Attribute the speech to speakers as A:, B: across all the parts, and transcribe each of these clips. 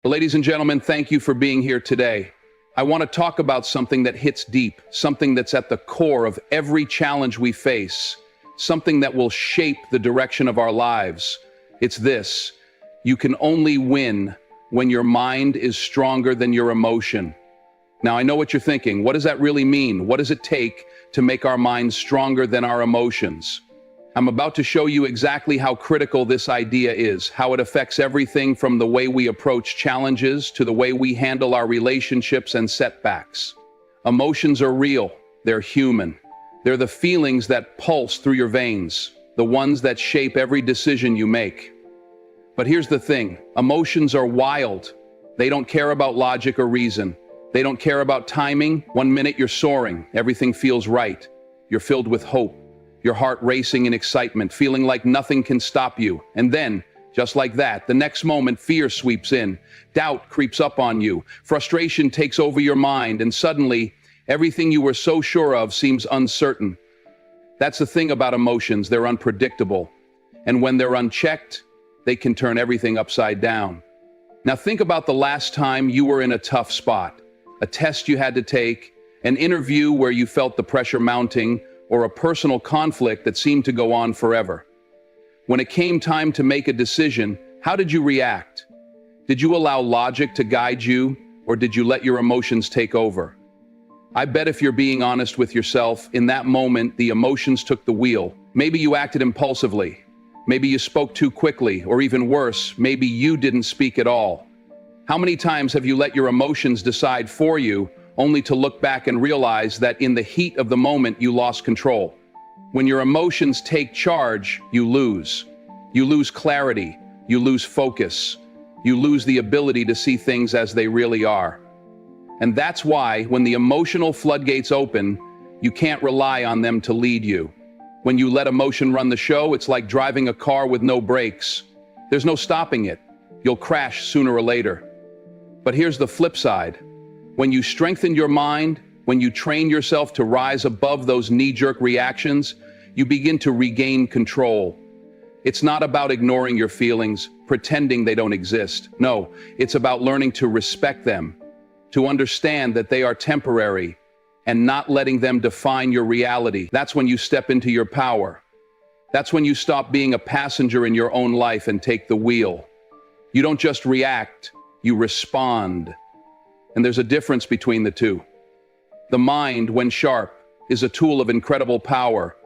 A: Ladies and gentlemen, thank you for being here today. I want to talk about something that hits deep, something that's at the core of every challenge we face, something that will shape the direction of our lives. It's this: you can only win when your mind is stronger than your emotion. Now, I know what you're thinking. What does that really mean? What does it take to make our minds stronger than our emotions? I'm about to show you exactly how critical this idea is, how it affects everything from the way we approach challenges to the way we handle our relationships and setbacks. Emotions are real. They're human. They're the feelings that pulse through your veins, the ones that shape every decision you make. But here's the thing: emotions are wild. They don't care about logic or reason. They don't care about timing. One minute you're soaring, everything feels right. You're filled with hope, your heart racing in excitement, feeling like nothing can stop you. And then, just like that, the next moment, fear sweeps in. Doubt creeps up on you. Frustration takes over your mind, and suddenly, everything you were so sure of seems uncertain. That's the thing about emotions: they're unpredictable. And when they're unchecked, they can turn everything upside down. Now think about the last time you were in a tough spot. A test you had to take, an interview where you felt the pressure mounting, or a personal conflict that seemed to go on forever. When it came time to make a decision, how did you react? Did you allow logic to guide you, or did you let your emotions take over? I bet if you're being honest with yourself, in that moment, the emotions took the wheel. Maybe you acted impulsively. Maybe you spoke too quickly, or even worse, maybe you didn't speak at all. How many times have you let your emotions decide for you, only to look back and realize that in the heat of the moment you lost control? When your emotions take charge, you lose. You lose clarity, you lose focus, you lose the ability to see things as they really are. And that's why, when the emotional floodgates open, you can't rely on them to lead you. When you let emotion run the show, it's like driving a car with no brakes. There's no stopping it. You'll crash sooner or later. But here's the flip side. When you strengthen your mind, when you train yourself to rise above those knee-jerk reactions, you begin to regain control. It's not about ignoring your feelings, pretending they don't exist. No, it's about learning to respect them, to understand that they are temporary, and not letting them define your reality. That's when you step into your power. That's when you stop being a passenger in your own life and take the wheel. You don't just react, you respond. And there's a difference between the two. The mind, when sharp, is a tool of incredible power.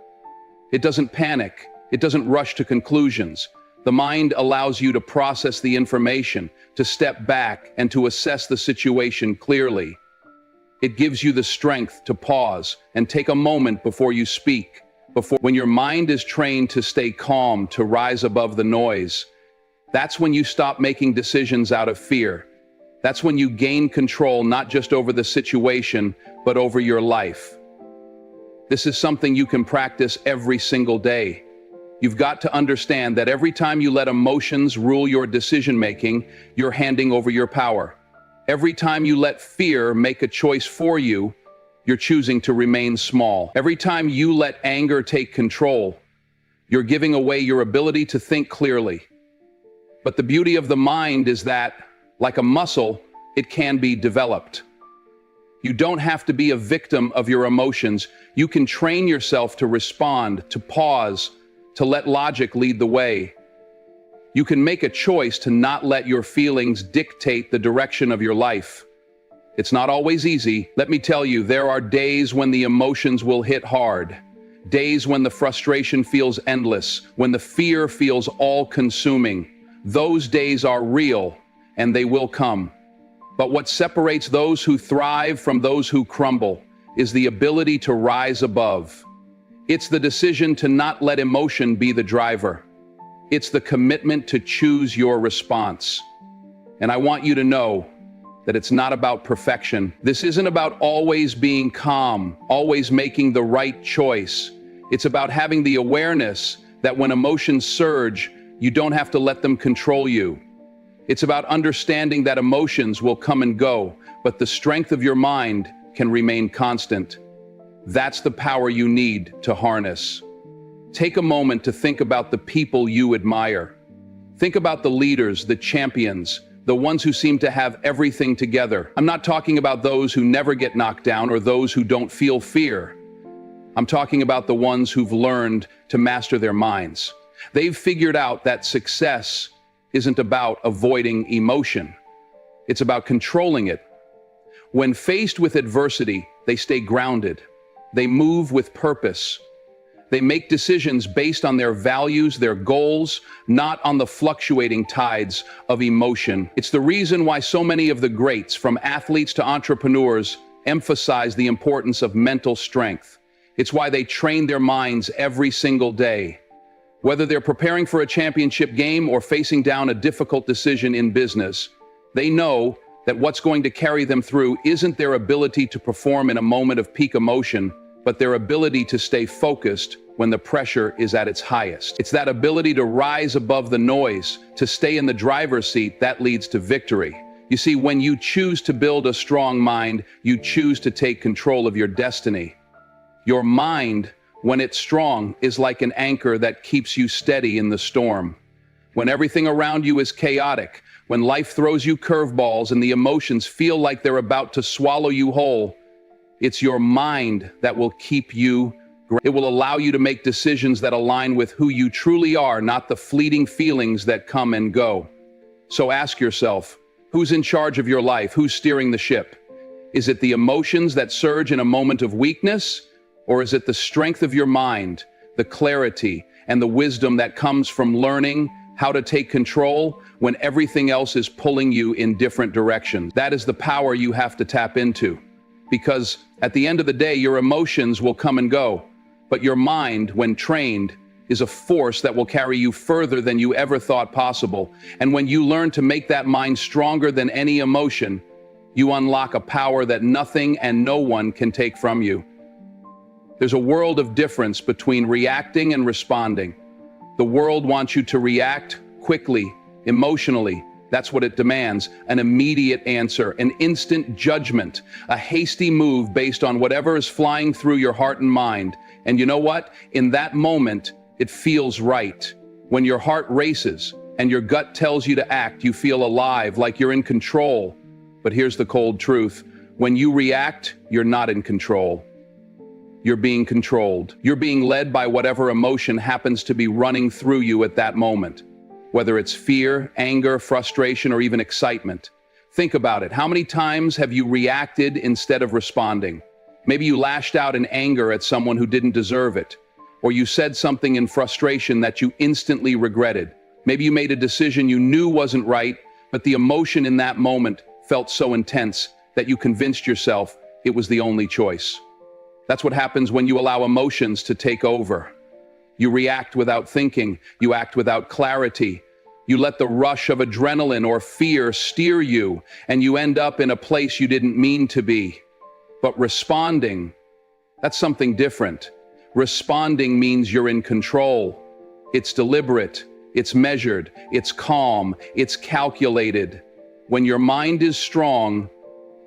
A: It doesn't panic. It doesn't rush to conclusions. The mind allows you to process the information, to step back, and to assess the situation clearly. It gives you the strength to pause and take a moment before you speak. When your mind is trained to stay calm, to rise above the noise, that's when you stop making decisions out of fear. That's when you gain control, not just over the situation, but over your life. This is something you can practice every single day. You've got to understand that every time you let emotions rule your decision-making, you're handing over your power. Every time you let fear make a choice for you, you're choosing to remain small. Every time you let anger take control, you're giving away your ability to think clearly. But the beauty of the mind is that, like a muscle, it can be developed. You don't have to be a victim of your emotions. You can train yourself to respond, to pause, to let logic lead the way. You can make a choice to not let your feelings dictate the direction of your life. It's not always easy. Let me tell you, there are days when the emotions will hit hard. Days when the frustration feels endless, when the fear feels all-consuming. Those days are real, and they will come. But what separates those who thrive from those who crumble is the ability to rise above. It's the decision to not let emotion be the driver. It's the commitment to choose your response. And I want you to know that it's not about perfection. This isn't about always being calm, always making the right choice. It's about having the awareness that when emotions surge, you don't have to let them control you. It's about understanding that emotions will come and go, but the strength of your mind can remain constant. That's the power you need to harness. Take a moment to think about the people you admire. Think about the leaders, the champions, the ones who seem to have everything together. I'm not talking about those who never get knocked down or those who don't feel fear. I'm talking about the ones who've learned to master their minds. They've figured out that success isn't about avoiding emotion. It's about controlling it. When faced with adversity, they stay grounded. They move with purpose. They make decisions based on their values, their goals, not on the fluctuating tides of emotion. It's the reason why so many of the greats, from athletes to entrepreneurs, emphasize the importance of mental strength. It's why they train their minds every single day. Whether they're preparing for a championship game or facing down a difficult decision in business, they know that what's going to carry them through isn't their ability to perform in a moment of peak emotion, but their ability to stay focused when the pressure is at its highest. It's that ability to rise above the noise, to stay in the driver's seat, that leads to victory. You see, when you choose to build a strong mind, you choose to take control of your destiny. Your mind, when it's strong, is like an anchor that keeps you steady in the storm. When everything around you is chaotic, when life throws you curveballs and the emotions feel like they're about to swallow you whole, it's your mind that will keep you. It will allow you to make decisions that align with who you truly are, not the fleeting feelings that come and go. So ask yourself, who's in charge of your life? Who's steering the ship? Is it the emotions that surge in a moment of weakness? Or is it the strength of your mind, the clarity, and the wisdom that comes from learning how to take control when everything else is pulling you in different directions? That is the power you have to tap into. Because at the end of the day, your emotions will come and go. But your mind, when trained, is a force that will carry you further than you ever thought possible. And when you learn to make that mind stronger than any emotion, you unlock a power that nothing and no one can take from you. There's a world of difference between reacting and responding. The world wants you to react quickly, emotionally. That's what it demands, an immediate answer, an instant judgment, a hasty move based on whatever is flying through your heart and mind. And you know what? In that moment, it feels right. When your heart races and your gut tells you to act, you feel alive, like you're in control. But here's the cold truth. When you react, you're not in control. You're being controlled. You're being led by whatever emotion happens to be running through you at that moment. Whether it's fear, anger, frustration, or even excitement. Think about it. How many times have you reacted instead of responding? Maybe you lashed out in anger at someone who didn't deserve it. Or you said something in frustration that you instantly regretted. Maybe you made a decision you knew wasn't right, but the emotion in that moment felt so intense that you convinced yourself it was the only choice. That's what happens when you allow emotions to take over. You react without thinking. You act without clarity. You let the rush of adrenaline or fear steer you, and you end up in a place you didn't mean to be. But responding, that's something different. Responding means you're in control. It's deliberate, it's measured, it's calm, it's calculated. When your mind is strong,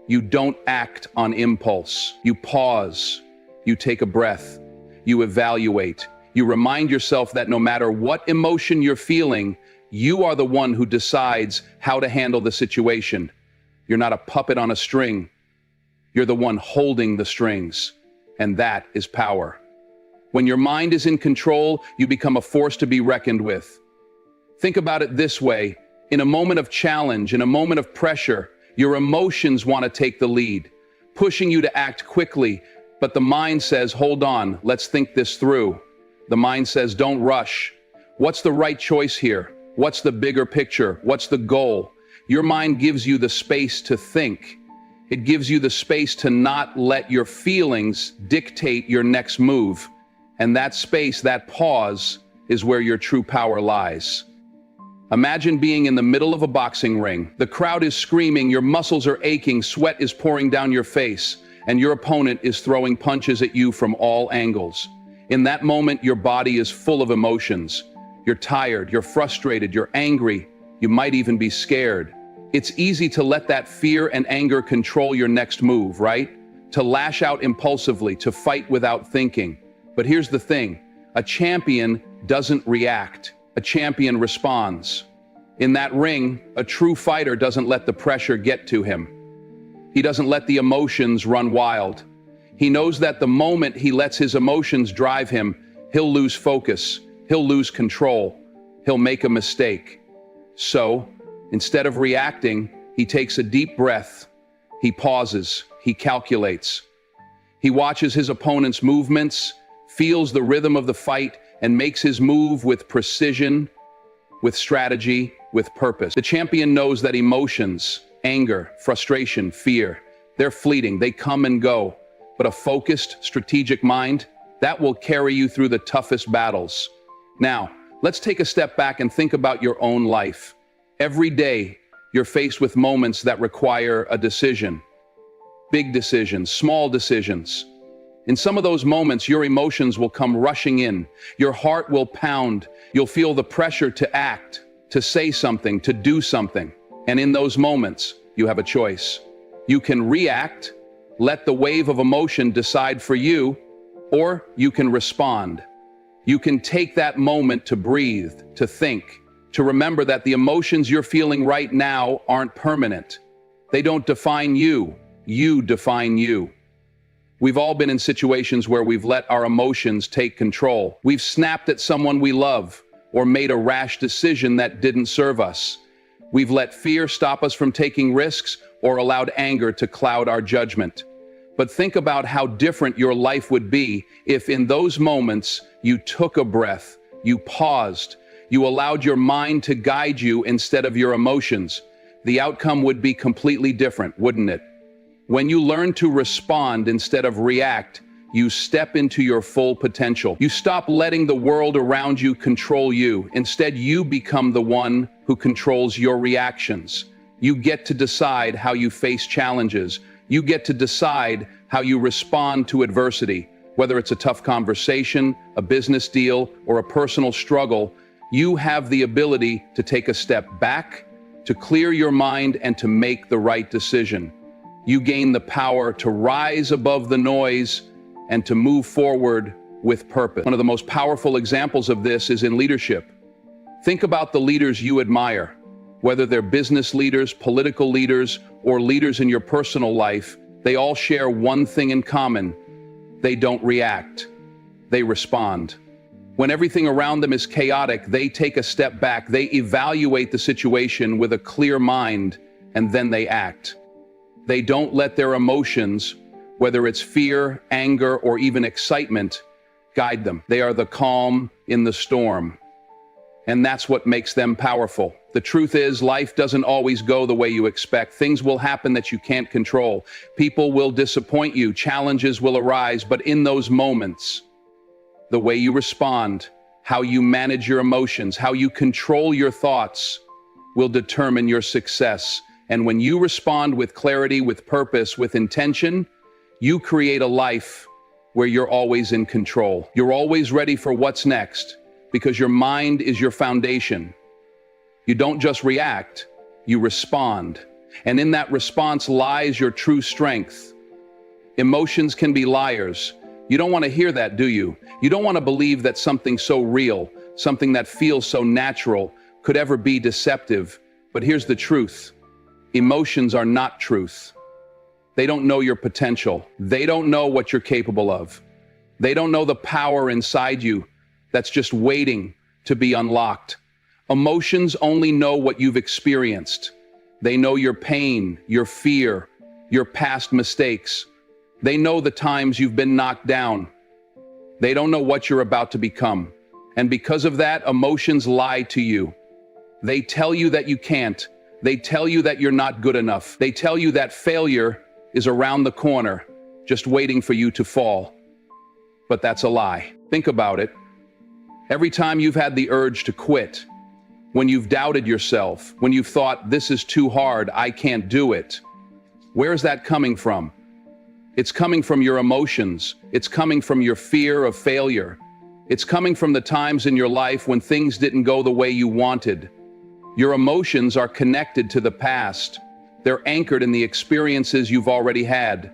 A: you don't act on impulse. You pause, you take a breath, you evaluate. You remind yourself that no matter what emotion you're feeling, you are the one who decides how to handle the situation. You're not a puppet on a string. You're the one holding the strings, and that is power. When your mind is in control, you become a force to be reckoned with. Think about it this way. In a moment of challenge, in a moment of pressure, your emotions want to take the lead, pushing you to act quickly, but the mind says, hold on, let's think this through. The mind says, don't rush. What's the right choice here? What's the bigger picture? What's the goal? Your mind gives you the space to think. It gives you the space to not let your feelings dictate your next move. And that space, that pause, is where your true power lies. Imagine being in the middle of a boxing ring. The crowd is screaming, your muscles are aching, sweat is pouring down your face, and your opponent is throwing punches at you from all angles. In that moment, your body is full of emotions. You're tired, you're frustrated, you're angry, you might even be scared. It's easy to let that fear and anger control your next move, right? To lash out impulsively, to fight without thinking. But here's the thing, a champion doesn't react, a champion responds. In that ring, a true fighter doesn't let the pressure get to him. He doesn't let the emotions run wild. He knows that the moment he lets his emotions drive him, he'll lose focus, he'll lose control, he'll make a mistake. So, instead of reacting, he takes a deep breath. He pauses, he calculates. He watches his opponent's movements, feels the rhythm of the fight, and makes his move with precision, with strategy, with purpose. The champion knows that emotions, anger, frustration, fear, they're fleeting, they come and go. But a focused, strategic mind, that will carry you through the toughest battles. Now, let's take a step back and think about your own life. Every day, you're faced with moments that require a decision. Big decisions, small decisions. In some of those moments, your emotions will come rushing in. Your heart will pound. You'll feel the pressure to act, to say something, to do something. And in those moments, you have a choice. You can react, let the wave of emotion decide for you, or you can respond. You can take that moment to breathe, to think, to remember that the emotions you're feeling right now aren't permanent. They don't define you. You define you. We've all been in situations where we've let our emotions take control. We've snapped at someone we love, or made a rash decision that didn't serve us. We've let fear stop us from taking risks, or allowed anger to cloud our judgment. But think about how different your life would be if in those moments you took a breath, you paused, you allowed your mind to guide you instead of your emotions. The outcome would be completely different, wouldn't it? When you learn to respond instead of react, you step into your full potential. You stop letting the world around you control you. Instead, you become the one who controls your reactions. You get to decide how you face challenges. You get to decide how you respond to adversity. Whether it's a tough conversation, a business deal, or a personal struggle, you have the ability to take a step back, to clear your mind, and to make the right decision. You gain the power to rise above the noise and to move forward with purpose. One of the most powerful examples of this is in leadership. Think about the leaders you admire, whether they're business leaders, political leaders, or leaders in your personal life. They all share one thing in common. They don't react. They respond. When everything around them is chaotic, they take a step back. They evaluate the situation with a clear mind, and then they act. They don't let their emotions, whether it's fear, anger, or even excitement, guide them. They are the calm in the storm. And that's what makes them powerful. The truth is, life doesn't always go the way you expect. Things will happen that you can't control. People will disappoint you. Challenges will arise. But in those moments, the way you respond, how you manage your emotions, how you control your thoughts will determine your success. And when you respond with clarity, with purpose, with intention, you create a life where you're always in control. You're always ready for what's next because your mind is your foundation. You don't just react, you respond. And in that response lies your true strength. Emotions can be liars. You don't want to hear that, do you? You don't want to believe that something so real, something that feels so natural, could ever be deceptive. But here's the truth. Emotions are not truth. They don't know your potential. They don't know what you're capable of. They don't know the power inside you that's just waiting to be unlocked. Emotions only know what you've experienced. They know your pain, your fear, your past mistakes. They know the times you've been knocked down. They don't know what you're about to become. And because of that, emotions lie to you. They tell you that you can't. They tell you that you're not good enough. They tell you that failure is around the corner, just waiting for you to fall. But that's a lie. Think about it. Every time you've had the urge to quit, when you've doubted yourself, when you've thought, this is too hard, I can't do it, where is that coming from? It's coming from your emotions. It's coming from your fear of failure. It's coming from the times in your life when things didn't go the way you wanted. Your emotions are connected to the past. They're anchored in the experiences you've already had.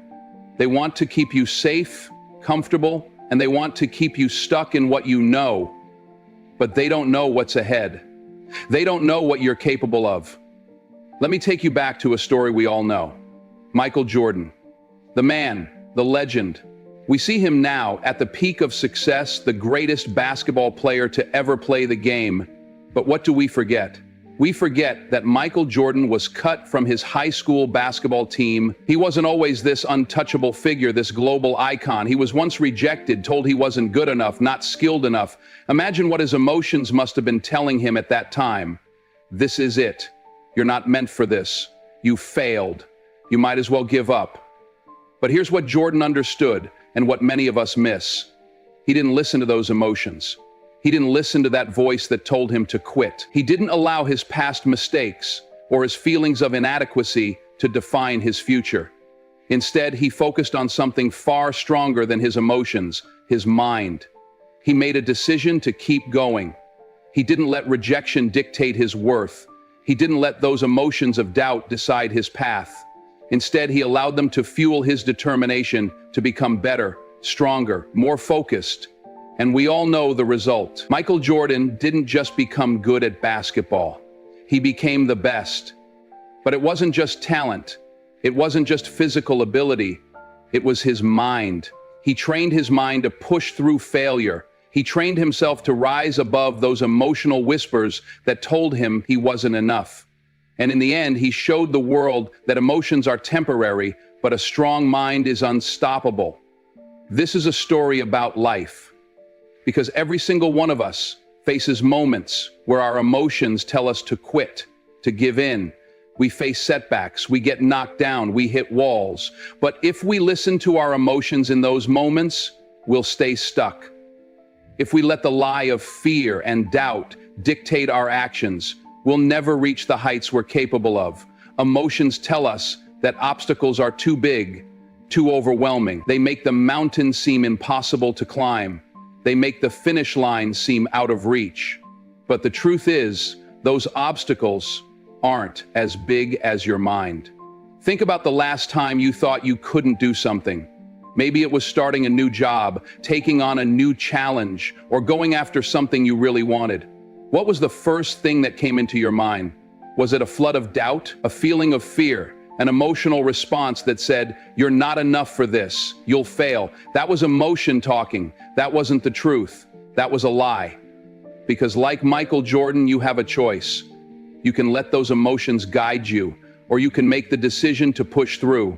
A: They want to keep you safe, comfortable, and they want to keep you stuck in what you know. But they don't know what's ahead. They don't know what you're capable of. Let me take you back to a story we all know. Michael Jordan. The man, the legend. We see him now at the peak of success, the greatest basketball player to ever play the game. But what do we forget? We forget that Michael Jordan was cut from his high school basketball team. He wasn't always this untouchable figure, this global icon. He was once rejected, told he wasn't good enough, not skilled enough. Imagine what his emotions must have been telling him at that time. This is it. You're not meant for this. You failed. You might as well give up. But here's what Jordan understood and what many of us miss. He didn't listen to those emotions. He didn't listen to that voice that told him to quit. He didn't allow his past mistakes or his feelings of inadequacy to define his future. Instead, he focused on something far stronger than his emotions, his mind. He made a decision to keep going. He didn't let rejection dictate his worth. He didn't let those emotions of doubt decide his path. Instead, he allowed them to fuel his determination to become better, stronger, more focused. And we all know the result. Michael Jordan didn't just become good at basketball. He became the best. But it wasn't just talent. It wasn't just physical ability. It was his mind. He trained his mind to push through failure. He trained himself to rise above those emotional whispers that told him he wasn't enough. And in the end, he showed the world that emotions are temporary, but a strong mind is unstoppable. This is a story about life. Because every single one of us faces moments where our emotions tell us to quit, to give in. We face setbacks, we get knocked down, we hit walls. But if we listen to our emotions in those moments, we'll stay stuck. If we let the lie of fear and doubt dictate our actions, we'll never reach the heights we're capable of. Emotions tell us that obstacles are too big, too overwhelming. They make the mountain seem impossible to climb. They make the finish line seem out of reach. But the truth is, those obstacles aren't as big as your mind. Think about the last time you thought you couldn't do something. Maybe it was starting a new job, taking on a new challenge, or going after something you really wanted. What was the first thing that came into your mind? Was it a flood of doubt, a feeling of fear, an emotional response that said, you're not enough for this, you'll fail? That was emotion talking. That wasn't the truth. That was a lie. Because like Michael Jordan, you have a choice. You can let those emotions guide you, or you can make the decision to push through.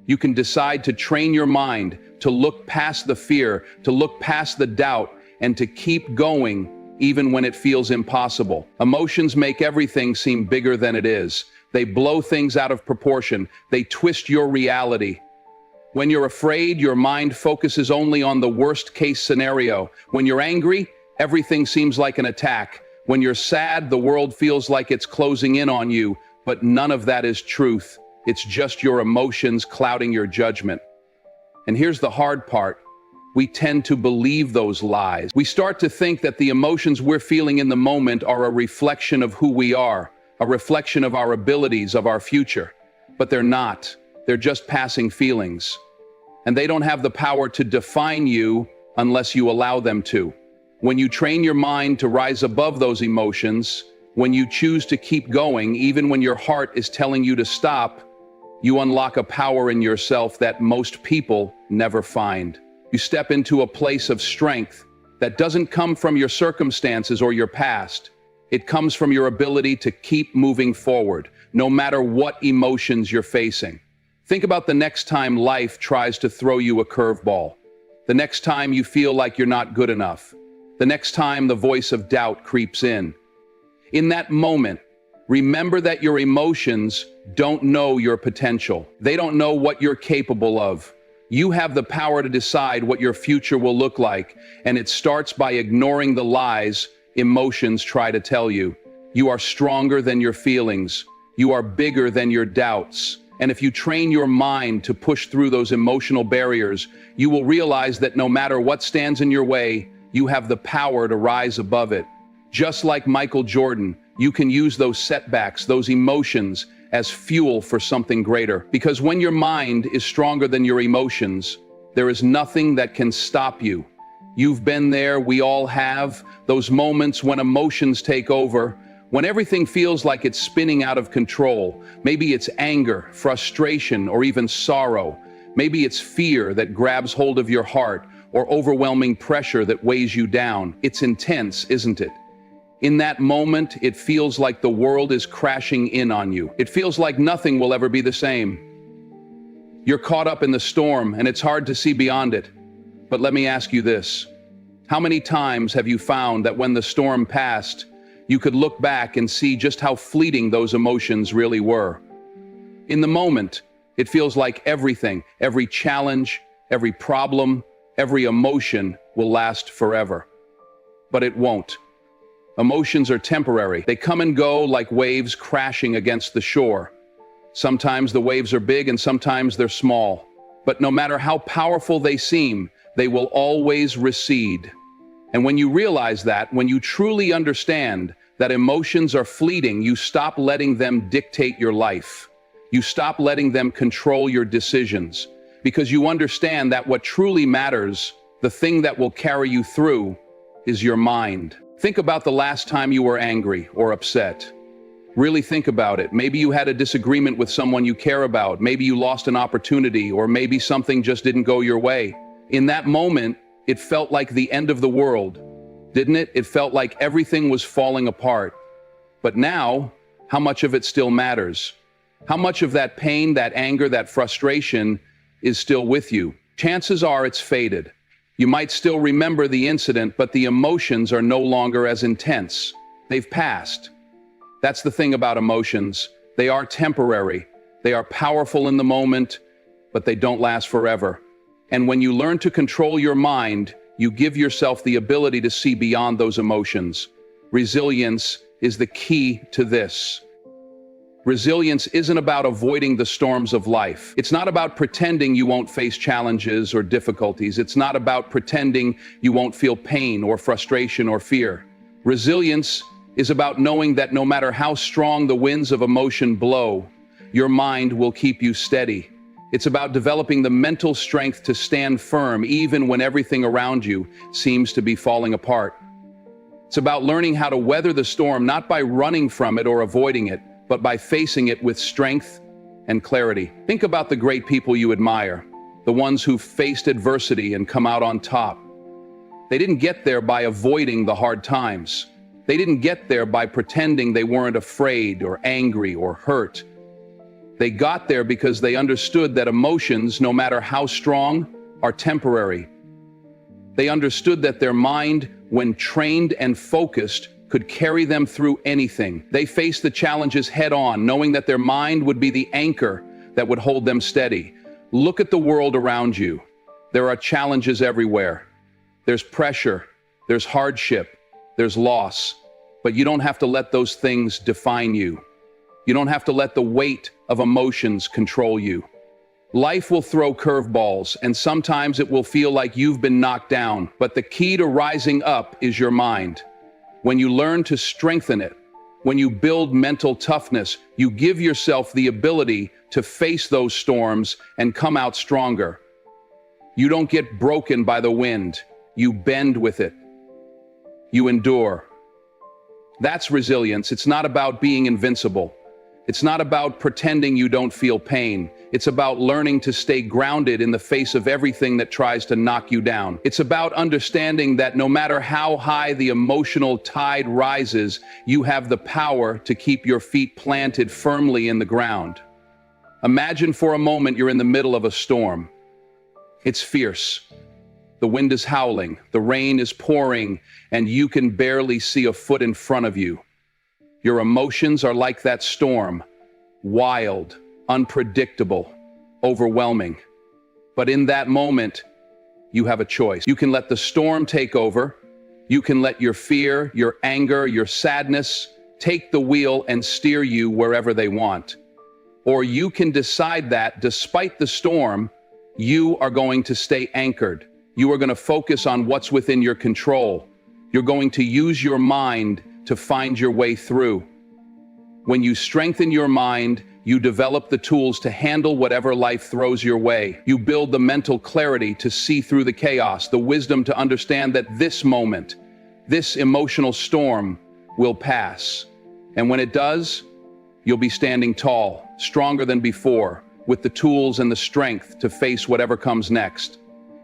A: You can decide to train your mind to look past the fear, to look past the doubt, and to keep going even when it feels impossible. Emotions make everything seem bigger than it is. They blow things out of proportion. They twist your reality. When you're afraid, your mind focuses only on the worst case scenario. When you're angry, everything seems like an attack. When you're sad, the world feels like it's closing in on you, but none of that is truth. It's just your emotions clouding your judgment. And here's the hard part. We tend to believe those lies. We start to think that the emotions we're feeling in the moment are a reflection of who we are, a reflection of our abilities, of our future. But they're not. They're just passing feelings. And they don't have the power to define you unless you allow them to. When you train your mind to rise above those emotions, when you choose to keep going, even when your heart is telling you to stop, you unlock a power in yourself that most people never find. You step into a place of strength that doesn't come from your circumstances or your past. It comes from your ability to keep moving forward, no matter what emotions you're facing. Think about the next time life tries to throw you a curveball. The next time you feel like you're not good enough. The next time the voice of doubt creeps in. In that moment, remember that your emotions don't know your potential. They don't know what you're capable of. You have the power to decide what your future will look like, and it starts by ignoring the lies emotions try to tell you. You are stronger than your feelings. You are bigger than your doubts. And if you train your mind to push through those emotional barriers, you will realize that no matter what stands in your way, you have the power to rise above it. Just like Michael Jordan, you can use those setbacks, those emotions, as fuel for something greater. Because when your mind is stronger than your emotions, there is nothing that can stop you. You've been there, we all have, those moments when emotions take over, When everything feels like it's spinning out of control, maybe it's anger, frustration, or even sorrow. Maybe it's fear that grabs hold of your heart, or overwhelming pressure that weighs you down. It's intense, isn't it? In that moment, it feels like the world is crashing in on you. It feels like nothing will ever be the same. You're caught up in the storm, and it's hard to see beyond it. But let me ask you this. How many times have you found that when the storm passed, you could look back and see just how fleeting those emotions really were? In the moment, it feels like everything, every challenge, every problem, every emotion will last forever. But it won't. Emotions are temporary. They come and go like waves crashing against the shore. Sometimes the waves are big and sometimes they're small. But no matter how powerful they seem, they will always recede. And when you realize that, when you truly understand that emotions are fleeting, you stop letting them dictate your life. You stop letting them control your decisions, because you understand that what truly matters, the thing that will carry you through, is your mind. Think about the last time you were angry or upset. Really think about it. Maybe you had a disagreement with someone you care about. Maybe you lost an opportunity, or maybe something just didn't go your way. In that moment, it felt like the end of the world, didn't it? It felt like everything was falling apart. But now, how much of it still matters? How much of that pain, that anger, that frustration is still with you? Chances are it's faded. You might still remember the incident, but the emotions are no longer as intense. They've passed. That's the thing about emotions. They are temporary. They are powerful in the moment, but they don't last forever. And when you learn to control your mind, you give yourself the ability to see beyond those emotions. Resilience is the key to this. Resilience isn't about avoiding the storms of life. It's not about pretending you won't face challenges or difficulties. It's not about pretending you won't feel pain or frustration or fear. Resilience is about knowing that no matter how strong the winds of emotion blow, your mind will keep you steady. It's about developing the mental strength to stand firm even when everything around you seems to be falling apart. It's about learning how to weather the storm, not by running from it or avoiding it, but by facing it with strength and clarity. Think about the great people you admire, the ones who've faced adversity and come out on top. They didn't get there by avoiding the hard times. They didn't get there by pretending they weren't afraid or angry or hurt. They got there because they understood that emotions, no matter how strong, are temporary. They understood that their mind, when trained and focused, could carry them through anything. They faced the challenges head on, knowing that their mind would be the anchor that would hold them steady. Look at the world around you. There are challenges everywhere. There's pressure, there's hardship, there's loss. But you don't have to let those things define you. You don't have to let the weight of emotions control you. Life will throw curveballs, and sometimes it will feel like you've been knocked down. But the key to rising up is your mind. When you learn to strengthen it, when you build mental toughness, you give yourself the ability to face those storms and come out stronger. You don't get broken by the wind. You bend with it. You endure. That's resilience. It's not about being invincible. It's not about pretending you don't feel pain. It's about learning to stay grounded in the face of everything that tries to knock you down. It's about understanding that no matter how high the emotional tide rises, you have the power to keep your feet planted firmly in the ground. Imagine for a moment you're in the middle of a storm. It's fierce. The wind is howling, the rain is pouring, and you can barely see a foot in front of you. Your emotions are like that storm, wild, unpredictable, overwhelming. But in that moment, you have a choice. You can let the storm take over. You can let your fear, your anger, your sadness take the wheel and steer you wherever they want. Or you can decide that despite the storm, you are going to stay anchored. You are going to focus on what's within your control. You're going to use your mind to find your way through. When you strengthen your mind, you develop the tools to handle whatever life throws your way. You build the mental clarity to see through the chaos, the wisdom to understand that this moment, this emotional storm will pass. And when it does, you'll be standing tall, stronger than before, with the tools and the strength to face whatever comes next.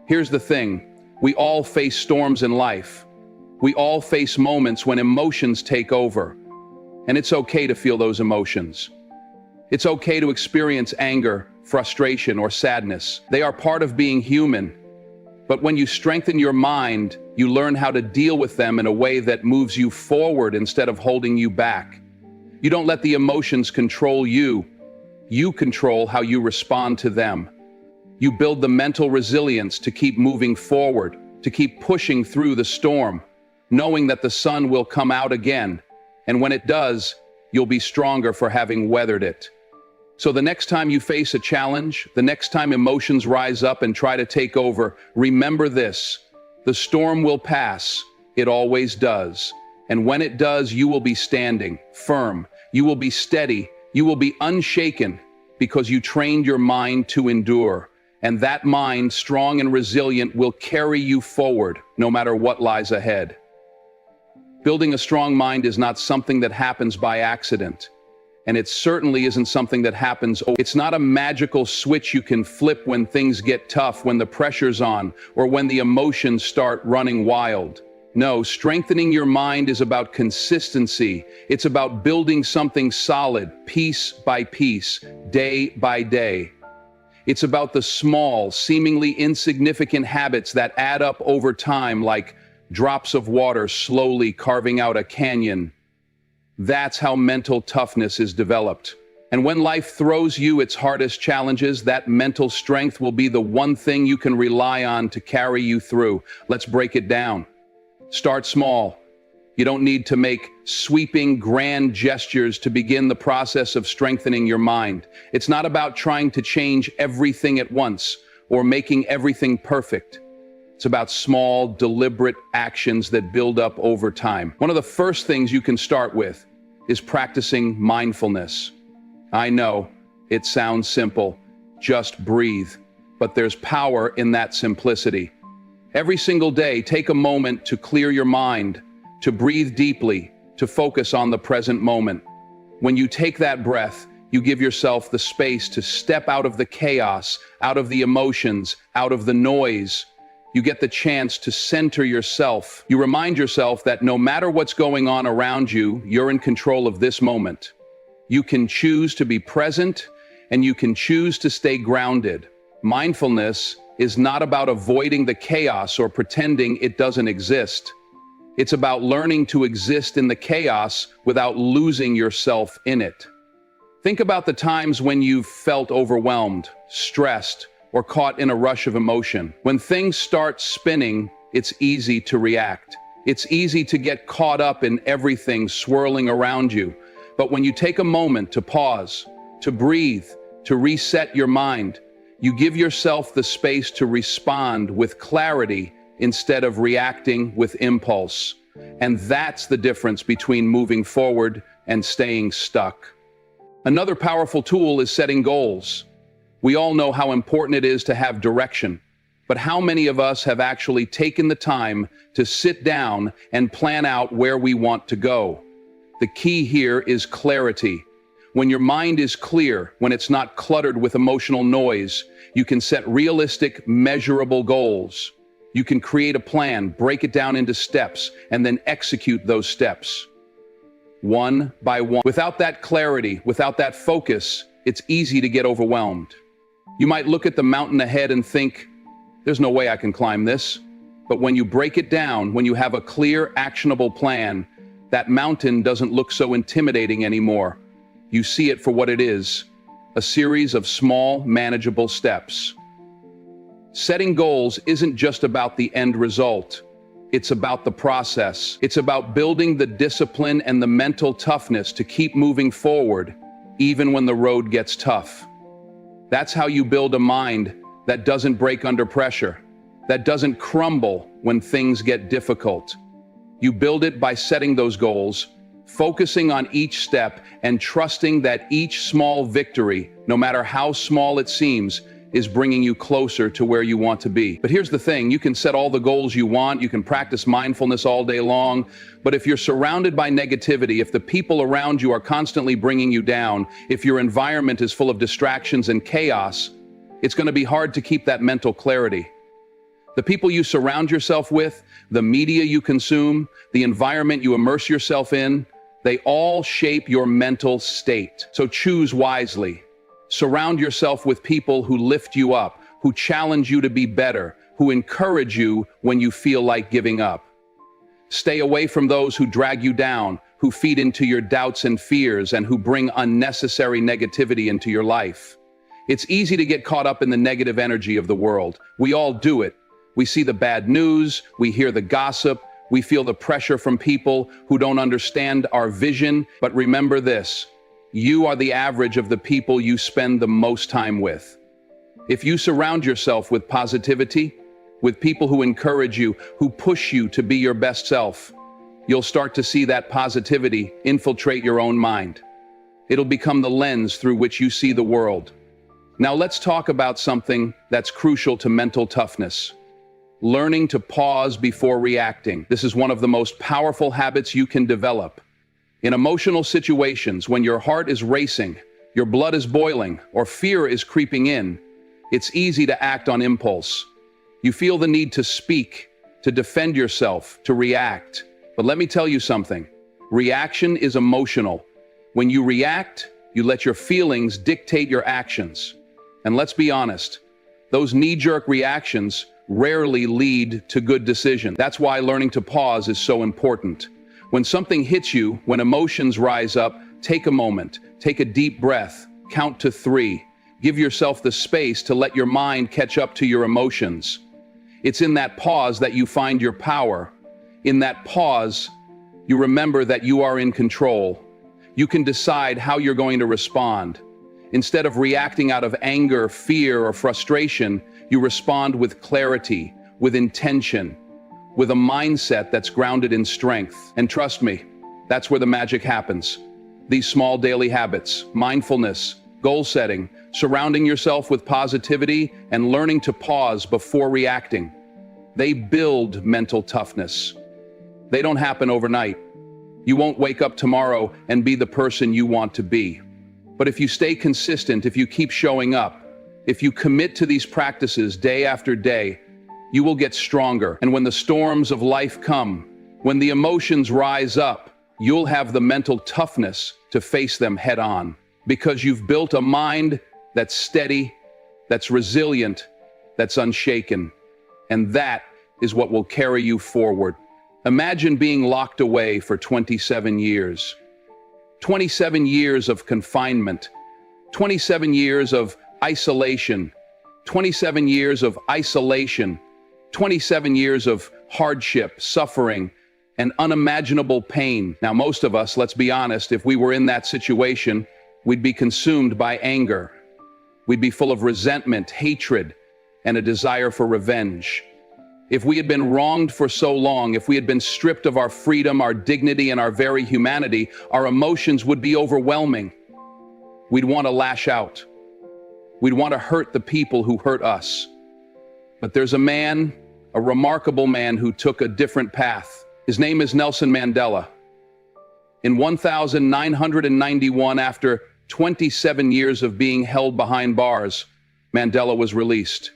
A: Here's the thing, we all face storms in life. We all face moments when emotions take over. And it's okay to feel those emotions. It's okay to experience anger, frustration, or sadness. They are part of being human. But when you strengthen your mind, you learn how to deal with them in a way that moves you forward instead of holding you back. You don't let the emotions control you. You control how you respond to them. You build the mental resilience to keep moving forward, to keep pushing through the storm, knowing that the sun will come out again. And when it does, you'll be stronger for having weathered it. So the next time you face a challenge, the next time emotions rise up and try to take over, remember this: the storm will pass. It always does. And when it does, you will be standing firm. You will be steady. You will be unshaken because you trained your mind to endure. And that mind, strong and resilient, will carry you forward no matter what lies ahead. Building a strong mind is not something that happens by accident. And it certainly isn't something that happens. It's not a magical switch you can flip when things get tough, when the pressure's on, or when the emotions start running wild. No, strengthening your mind is about consistency. It's about building something solid, piece by piece, day by day. It's about the small, seemingly insignificant habits that add up over time, like drops of water slowly carving out a canyon. That's how mental toughness is developed. And when life throws you its hardest challenges, that mental strength will be the one thing you can rely on to carry you through. Let's break it down. Start small. You don't need to make sweeping, grand gestures to begin the process of strengthening your mind. It's not about trying to change everything at once or making everything perfect. It's about small, deliberate actions that build up over time. One of the first things you can start with is practicing mindfulness. I know it sounds simple, just breathe, but there's power in that simplicity. Every single day, take a moment to clear your mind, to breathe deeply, to focus on the present moment. When you take that breath, you give yourself the space to step out of the chaos, out of the emotions, out of the noise. You get the chance to center yourself. You remind yourself that no matter what's going on around you, you're in control of this moment. You can choose to be present, and you can choose to stay grounded. Mindfulness is not about avoiding the chaos or pretending it doesn't exist. It's about learning to exist in the chaos without losing yourself in it. Think about the times when you've felt overwhelmed, stressed, or caught in a rush of emotion. When things start spinning, it's easy to react. It's easy to get caught up in everything swirling around you. But when you take a moment to pause, to breathe, to reset your mind, you give yourself the space to respond with clarity instead of reacting with impulse. And that's the difference between moving forward and staying stuck. Another powerful tool is setting goals. We all know how important it is to have direction, but how many of us have actually taken the time to sit down and plan out where we want to go? The key here is clarity. When your mind is clear, when it's not cluttered with emotional noise, you can set realistic, measurable goals. You can create a plan, break it down into steps, and then execute those steps, one by one. Without that clarity, without that focus, it's easy to get overwhelmed. You might look at the mountain ahead and think, there's no way I can climb this. But when you break it down, when you have a clear, actionable plan, that mountain doesn't look so intimidating anymore. You see it for what it is, a series of small, manageable steps. Setting goals isn't just about the end result. It's about the process. It's about building the discipline and the mental toughness to keep moving forward, even when the road gets tough. That's how you build a mind that doesn't break under pressure, that doesn't crumble when things get difficult. You build it by setting those goals, focusing on each step, and trusting that each small victory, no matter how small it seems, is bringing you closer to where you want to be. But here's the thing, you can set all the goals you want, you can practice mindfulness all day long, but if you're surrounded by negativity, if the people around you are constantly bringing you down, if your environment is full of distractions and chaos, it's going to be hard to keep that mental clarity. The people you surround yourself with, the media you consume, the environment you immerse yourself in, they all shape your mental state. So choose wisely. Surround yourself with people who lift you up, who challenge you to be better, who encourage you when you feel like giving up. Stay away from those who drag you down, who feed into your doubts and fears, and who bring unnecessary negativity into your life. It's easy to get caught up in the negative energy of the world. We all do it. We see the bad news, we hear the gossip, we feel the pressure from people who don't understand our vision. But remember this, you are the average of the people you spend the most time with. If you surround yourself with positivity, with people who encourage you, who push you to be your best self, you'll start to see that positivity infiltrate your own mind. It'll become the lens through which you see the world. Now let's talk about something that's crucial to mental toughness. Learning to pause before reacting. This is one of the most powerful habits you can develop. In emotional situations, when your heart is racing, your blood is boiling, or fear is creeping in, it's easy to act on impulse. You feel the need to speak, to defend yourself, to react. But let me tell you something. Reaction is emotional. When you react, you let your feelings dictate your actions. And let's be honest, those knee-jerk reactions rarely lead to good decisions. That's why learning to pause is so important. When something hits you, when emotions rise up, take a moment, take a deep breath, count to 3. Give yourself the space to let your mind catch up to your emotions. It's in that pause that you find your power. In that pause, you remember that you are in control. You can decide how you're going to respond. Instead of reacting out of anger, fear, or frustration, you respond with clarity, with intention, with a mindset that's grounded in strength. And trust me, that's where the magic happens. These small daily habits, mindfulness, goal setting, surrounding yourself with positivity, and learning to pause before reacting, they build mental toughness. They don't happen overnight. You won't wake up tomorrow and be the person you want to be. But if you stay consistent, if you keep showing up, if you commit to these practices day after day, you will get stronger. And when the storms of life come, when the emotions rise up, you'll have the mental toughness to face them head on. Because you've built a mind that's steady, that's resilient, that's unshaken. And that is what will carry you forward. Imagine being locked away for 27 years. 27 years of confinement. 27 years of isolation. 27 years of isolation. 27 years of hardship, suffering, and unimaginable pain. Now, most of us, let's be honest, if we were in that situation, we'd be consumed by anger. We'd be full of resentment, hatred, and a desire for revenge. If we had been wronged for so long, if we had been stripped of our freedom, our dignity, and our very humanity, our emotions would be overwhelming. We'd want to lash out. We'd want to hurt the people who hurt us. But there's a man, a remarkable man who took a different path. His name is Nelson Mandela. In 1991, after 27 years of being held behind bars, Mandela was released.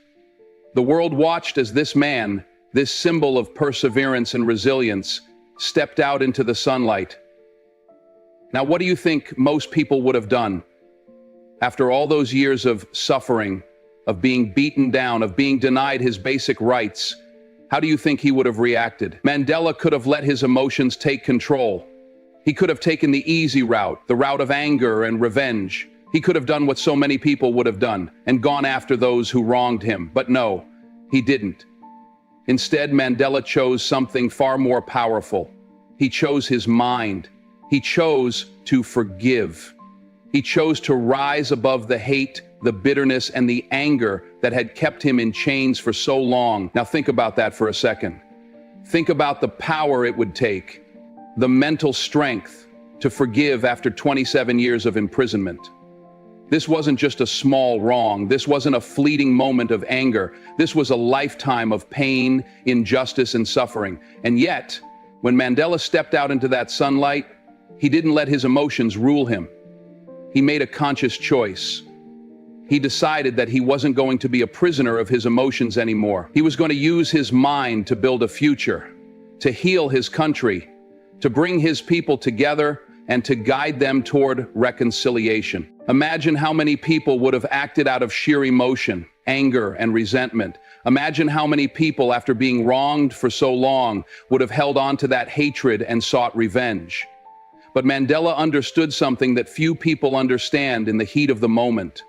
A: The world watched as this man, this symbol of perseverance and resilience, stepped out into the sunlight. Now, what do you think most people would have done? After all those years of suffering, of being beaten down, of being denied his basic rights, how do you think he would have reacted? Mandela could have let his emotions take control. He could have taken the easy route, the route of anger and revenge. He could have done what so many people would have done and gone after those who wronged him. But no, he didn't. Instead, Mandela chose something far more powerful. He chose his mind. He chose to forgive. He chose to rise above the hate, the bitterness, and the anger that had kept him in chains for so long. Now think about that for a second. Think about the power it would take, the mental strength to forgive after 27 years of imprisonment. This wasn't just a small wrong. This wasn't a fleeting moment of anger. This was a lifetime of pain, injustice, and suffering. And yet, when Mandela stepped out into that sunlight, he didn't let his emotions rule him. He made a conscious choice. He decided that he wasn't going to be a prisoner of his emotions anymore. He was going to use his mind to build a future, to heal his country, to bring his people together, and to guide them toward reconciliation. Imagine how many people would have acted out of sheer emotion, anger, and resentment. Imagine how many people, after being wronged for so long, would have held on to that hatred and sought revenge. But Mandela understood something that few people understand in the heat of the moment.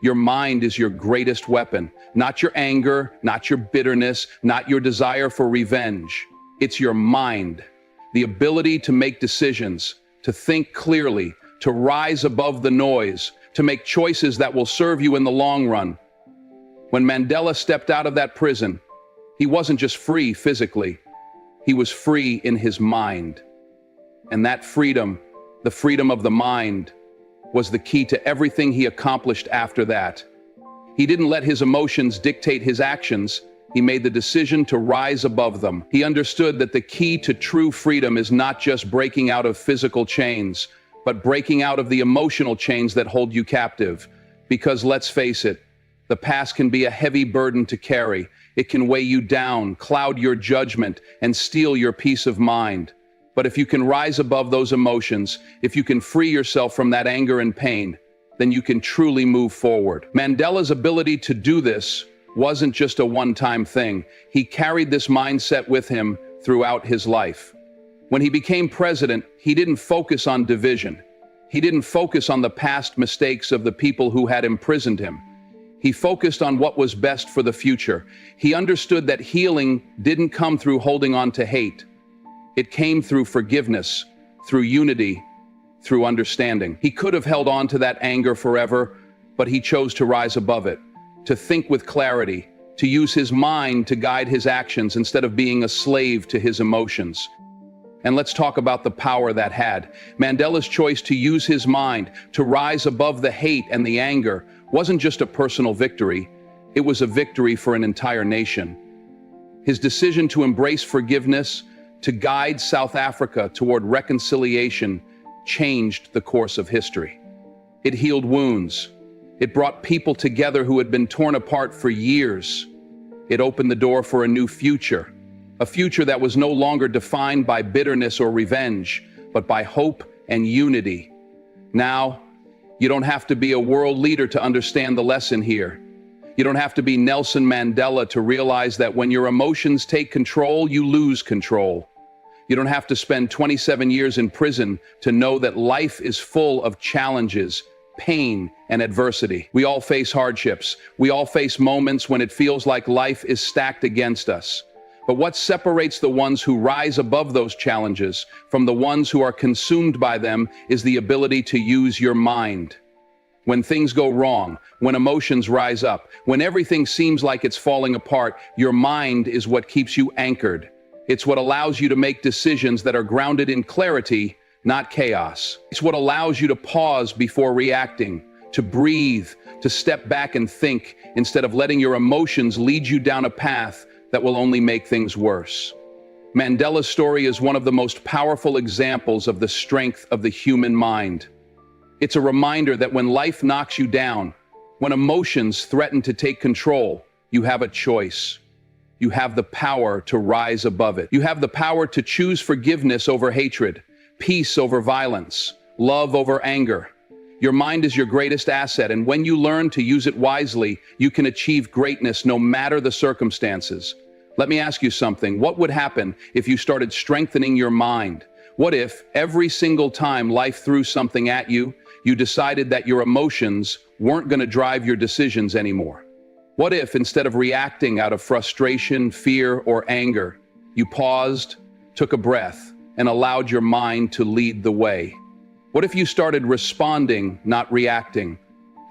A: Your mind is your greatest weapon, not your anger, not your bitterness, not your desire for revenge. It's your mind, the ability to make decisions, to think clearly, to rise above the noise, to make choices that will serve you in the long run. When Mandela stepped out of that prison, he wasn't just free physically, he was free in his mind. And that freedom, the freedom of the mind, was the key to everything he accomplished after that. He didn't let his emotions dictate his actions. He made the decision to rise above them. He understood that the key to true freedom is not just breaking out of physical chains, but breaking out of the emotional chains that hold you captive. Because let's face it, the past can be a heavy burden to carry. It can weigh you down, cloud your judgment, and steal your peace of mind. But if you can rise above those emotions, if you can free yourself from that anger and pain, then you can truly move forward. Mandela's ability to do this wasn't just a one-time thing. He carried this mindset with him throughout his life. When he became president, he didn't focus on division. He didn't focus on the past mistakes of the people who had imprisoned him. He focused on what was best for the future. He understood that healing didn't come through holding on to hate. It came through forgiveness, through unity, through understanding. He could have held on to that anger forever, but he chose to rise above it, to think with clarity, to use his mind to guide his actions instead of being a slave to his emotions. And let's talk about the power that had. Mandela's choice to use his mind, to rise above the hate and the anger, wasn't just a personal victory, it was a victory for an entire nation. His decision to embrace forgiveness, to guide South Africa toward reconciliation, changed the course of history. It healed wounds. It brought people together who had been torn apart for years. It opened the door for a new future, a future that was no longer defined by bitterness or revenge, but by hope and unity. Now, you don't have to be a world leader to understand the lesson here. You don't have to be Nelson Mandela to realize that when your emotions take control, you lose control. You don't have to spend 27 years in prison to know that life is full of challenges, pain, and adversity. We all face hardships. We all face moments when it feels like life is stacked against us. But what separates the ones who rise above those challenges from the ones who are consumed by them is the ability to use your mind. When things go wrong, when emotions rise up, when everything seems like it's falling apart, your mind is what keeps you anchored. It's what allows you to make decisions that are grounded in clarity, not chaos. It's what allows you to pause before reacting, to breathe, to step back and think, instead of letting your emotions lead you down a path that will only make things worse. Mandela's story is one of the most powerful examples of the strength of the human mind. It's a reminder that when life knocks you down, when emotions threaten to take control, you have a choice. You have the power to rise above it. You have the power to choose forgiveness over hatred, peace over violence, love over anger. Your mind is your greatest asset, and when you learn to use it wisely, you can achieve greatness no matter the circumstances. Let me ask you something. What would happen if you started strengthening your mind? What if every single time life threw something at you, you decided that your emotions weren't going to drive your decisions anymore? What if, instead of reacting out of frustration, fear, or anger, you paused, took a breath, and allowed your mind to lead the way? What if you started responding, not reacting?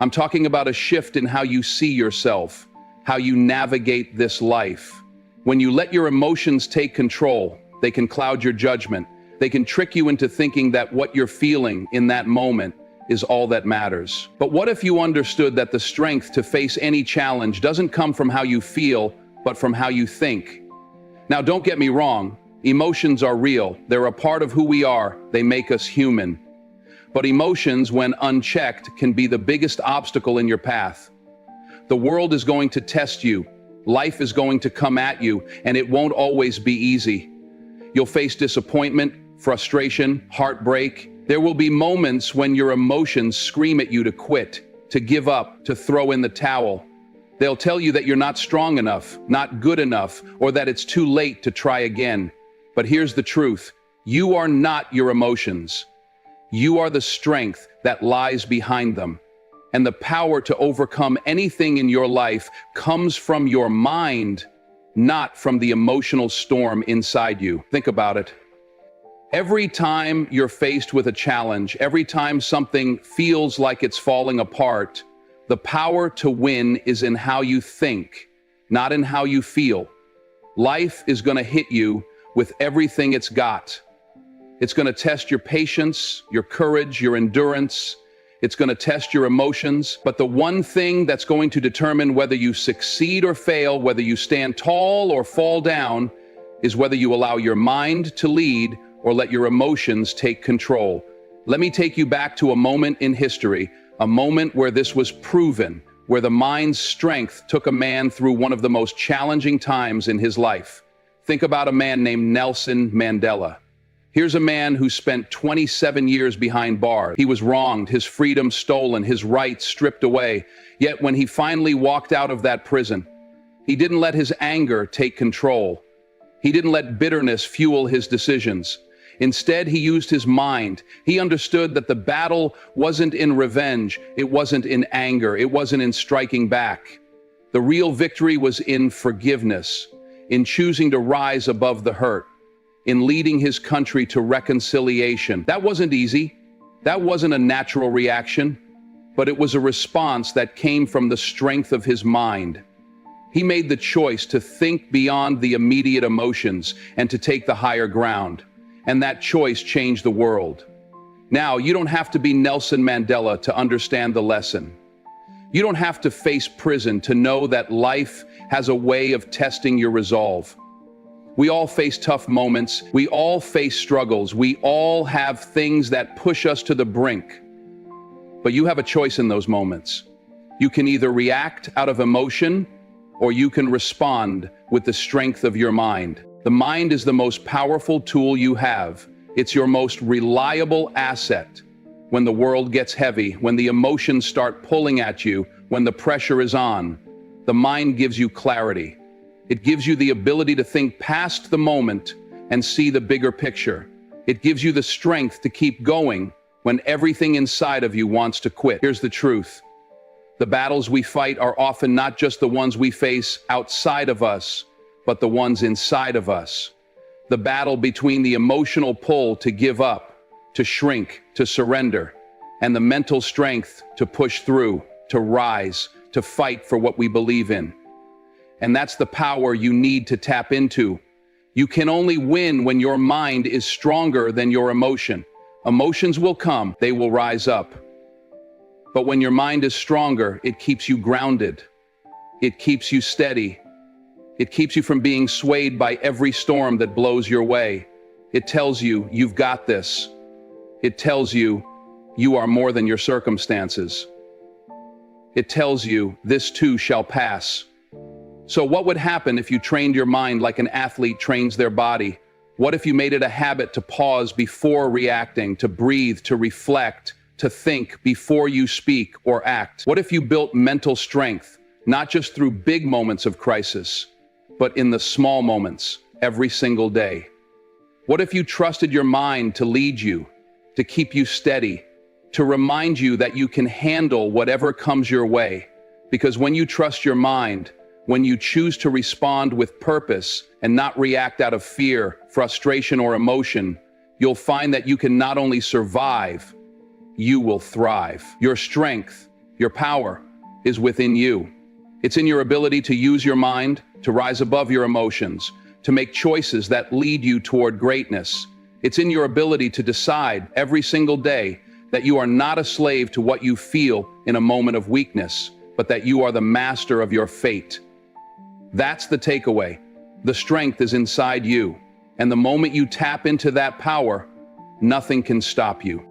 A: I'm talking about a shift in how you see yourself, how you navigate this life. When you let your emotions take control, they can cloud your judgment. They can trick you into thinking that what you're feeling in that moment is all that matters. But what if you understood that the strength to face any challenge doesn't come from how you feel, but from how you think? Now, don't get me wrong, emotions are real. They're a part of who we are. They make us human. But emotions, when unchecked, can be the biggest obstacle in your path. The world is going to test you. Life is going to come at you, and it won't always be easy. You'll face disappointment, frustration, heartbreak. There will be moments when your emotions scream at you to quit, to give up, to throw in the towel. They'll tell you that you're not strong enough, not good enough, or that it's too late to try again. But here's the truth. You are not your emotions. You are the strength that lies behind them. And the power to overcome anything in your life comes from your mind, not from the emotional storm inside you. Think about it. Every time you're faced with a challenge, every time something feels like it's falling apart, the power to win is in how you think, not in how you feel. Life is going to hit you with everything it's got. It's going to test your patience, your courage, your endurance. It's going to test your emotions. But the one thing that's going to determine whether you succeed or fail, whether you stand tall or fall down, is whether you allow your mind to lead or let your emotions take control. Let me take you back to a moment in history, a moment where this was proven, where the mind's strength took a man through one of the most challenging times in his life. Think about a man named Nelson Mandela. Here's a man who spent 27 years behind bars. He was wronged, his freedom stolen, his rights stripped away. Yet when he finally walked out of that prison, he didn't let his anger take control. He didn't let bitterness fuel his decisions. Instead, he used his mind. He understood that the battle wasn't in revenge, it wasn't in anger, it wasn't in striking back. The real victory was in forgiveness, in choosing to rise above the hurt, in leading his country to reconciliation. That wasn't easy. That wasn't a natural reaction, but it was a response that came from the strength of his mind. He made the choice to think beyond the immediate emotions and to take the higher ground. And that choice changed the world. Now, you don't have to be Nelson Mandela to understand the lesson. You don't have to face prison to know that life has a way of testing your resolve. We all face tough moments. We all face struggles. We all have things that push us to the brink. But you have a choice in those moments. You can either react out of emotion, or you can respond with the strength of your mind. The mind is the most powerful tool you have. It's your most reliable asset. When the world gets heavy, when the emotions start pulling at you, when the pressure is on, the mind gives you clarity. It gives you the ability to think past the moment and see the bigger picture. It gives you the strength to keep going when everything inside of you wants to quit. Here's the truth. The battles we fight are often not just the ones we face outside of us, but the ones inside of us. The battle between the emotional pull to give up, to shrink, to surrender, and the mental strength to push through, to rise, to fight for what we believe in. And that's the power you need to tap into. You can only win when your mind is stronger than your emotion. Emotions will come, they will rise up. But when your mind is stronger, it keeps you grounded. It keeps you steady. It keeps you from being swayed by every storm that blows your way. It tells you, you've got this. It tells you, you are more than your circumstances. It tells you, this too shall pass. So what would happen if you trained your mind like an athlete trains their body? What if you made it a habit to pause before reacting, to breathe, to reflect, to think before you speak or act? What if you built mental strength, not just through big moments of crisis, but in the small moments every single day? What if you trusted your mind to lead you, to keep you steady, to remind you that you can handle whatever comes your way? Because when you trust your mind, when you choose to respond with purpose and not react out of fear, frustration, or emotion, you'll find that you can not only survive, you will thrive. Your strength, your power, is within you. It's in your ability to use your mind, to rise above your emotions, to make choices that lead you toward greatness. It's in your ability to decide every single day that you are not a slave to what you feel in a moment of weakness, but that you are the master of your fate. That's the takeaway. The strength is inside you, and the moment you tap into that power, nothing can stop you.